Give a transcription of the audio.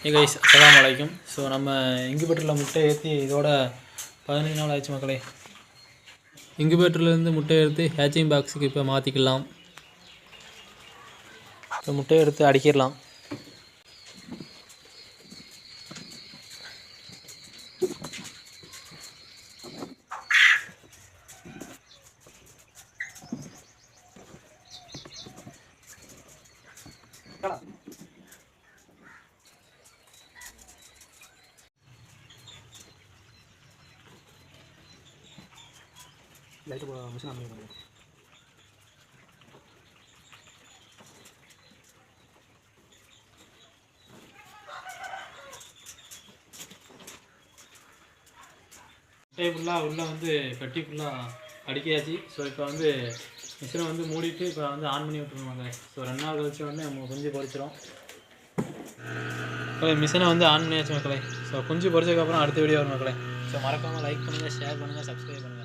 ஏ guys அஸ்ஸலாமு அலைக்கும். So நம்ம இன்குபேட்டரில் முட்டை ஏற்றி இதோட 15 நாள் ஆயிடுச்சு மக்களே. இன்குபேட்டர்லேருந்து முட்டை எடுத்து ஹேச்சிங் பாக்ஸுக்கு இப்போ மாற்றிக்கலாம். இப்போ முட்டையை எடுத்து அடிக்கிடலாம். லைட்டு மிஷின் ஆன் பண்ணி முட்டை ஃபுல்லாக உள்ளே வந்து கட்டி ஃபுல்லாக அடிக்காச்சு. ஸோ இப்போ வந்து மிஷினை வந்து மூடிட்டு இப்போ வந்து ஆன் பண்ணி விட்டுருவாங்க. ஸோ 2 நாள் கழிச்சு வந்து நம்ம குஞ்சு பொரிச்சிடும். இப்போ மிஷினை வந்து ஆன் பண்ணியாச்சு மக்களே. ஸோ குஞ்சு பொரிச்சதுக்கப்புறம் அடுத்த வீடியோ வரும் மக்களே. ஸோ மறக்காமல் லைக் பண்ணுங்கள், ஷேர் பண்ணுங்கள், சப்ஸ்கிரைப் பண்ணுங்கள்.